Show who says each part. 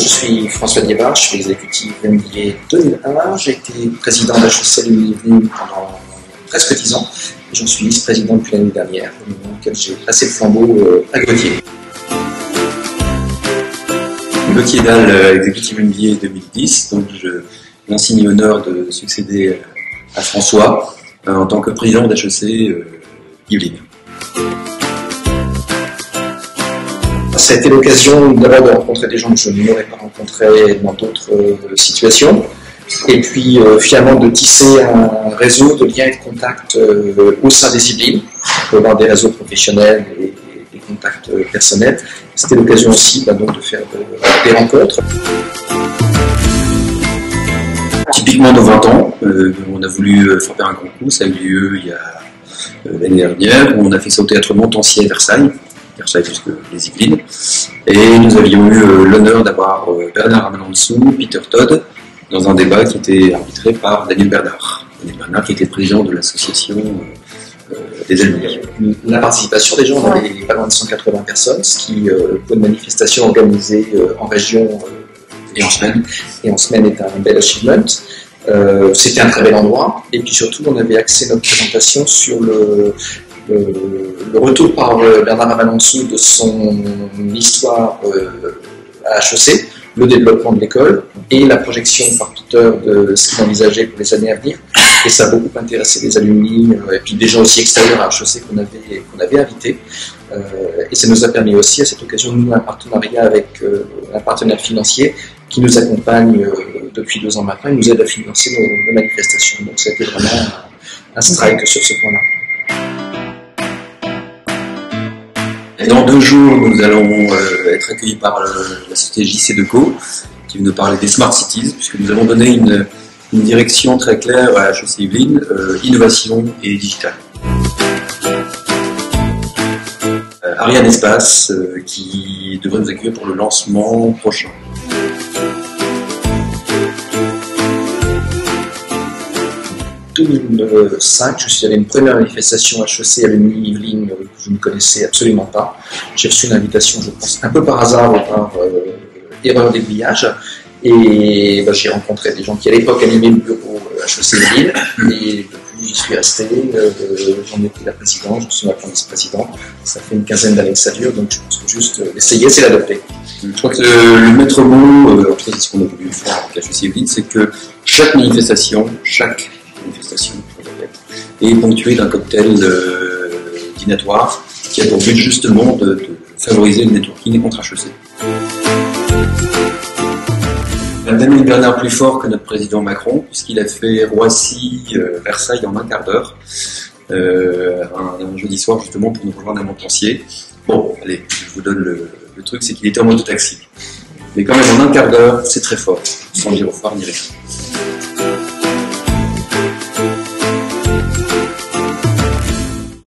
Speaker 1: je suis François Diébard, je suis exécutif MBA 2001. J'ai été président d'HEC Yvelines pendant presque 10 ans. J'en suis vice-président depuis l'année dernière, au moment auquel j'ai passé le flambeau à Gauthier.
Speaker 2: Gauthier Dalle, exécutif MBA 2010, donc j'ai l'insigne honneur de succéder à François en tant que président d'HEC Yvelines.
Speaker 1: Ça a été l'occasion d'abord de rencontrer des gens que je n'aurais pas rencontrés dans d'autres situations, et puis finalement de tisser un réseau de liens et de contacts au sein des Yvelines. On peut avoir des réseaux professionnels et des contacts personnels. C'était l'occasion aussi donc, de faire des rencontres.
Speaker 2: Typiquement nos 20 ans, on a voulu faire un concours, ça a eu lieu il y a l'année dernière, où on a fait ça au théâtre Montansier à Versailles puisque les Yvelines, et nous avions eu l'honneur d'avoir Bernard Amalensou, Peter Todd, dans un débat qui était arbitré par Daniel Bernard. Daniel Bernard qui était président de l'association des alumni.
Speaker 1: La participation des gens, on avait pas loin de 180 personnes, ce qui, pour une manifestation organisée en région et en semaine est un bel achievement. C'était un très bel endroit, et puis surtout on avait axé notre présentation sur le retour par Bernard Amalensou de son histoire à HEC, le développement de l'école et la projection par Peter de ce qu'il envisageait pour les années à venir. Et ça a beaucoup intéressé les alumni et puis des gens aussi extérieurs à HEC qu'on avait invités. Et ça nous a permis aussi à cette occasion de nouer un partenariat avec un partenaire financier qui nous accompagne depuis 2 ans maintenant et nous aide à financer nos manifestations. Donc ça a été vraiment un strike sur ce point-là.
Speaker 2: Dans 2 jours, nous allons être accueillis par la société JC2Co qui va nous parler des Smart Cities, puisque nous avons donné une direction très claire à HEC Yvelines, innovation et digital. Ariane Espace qui devrait nous accueillir pour le lancement prochain.
Speaker 1: En 2005, je suis allé à une première manifestation HEC à l'Yvelines que je ne connaissais absolument pas. J'ai reçu une invitation, je pense, un peu par hasard ou par erreur d'aiguillage. Et j'ai rencontré des gens qui à l'époque animaient le bureau HEC Yvelines. Et depuis, j'y suis resté. J'en ai pris la présidence, je suis maintenant vice-président. Ça fait une quinzaine d'années que ça dure, donc je pense que juste l'essayer, c'est l'adopter.
Speaker 2: Je crois que le maître mot, en tout cas c'est ce qu'on a voulu faire avec HEC Yvelines, c'est que chaque manifestation est ponctuée d'un cocktail dînatoire qui a pour but justement de favoriser le networking entre HEC. Daniel Bernard plus fort que notre président Macron, puisqu'il a fait Roissy-Versailles en un quart d'heure, un jeudi soir justement pour nous rejoindre à Montpensier. Bon, allez, je vous donne le truc, c'est qu'il était en mode taxi. Mais quand même en un quart d'heure, c'est très fort, sans dire au revoir ni rien.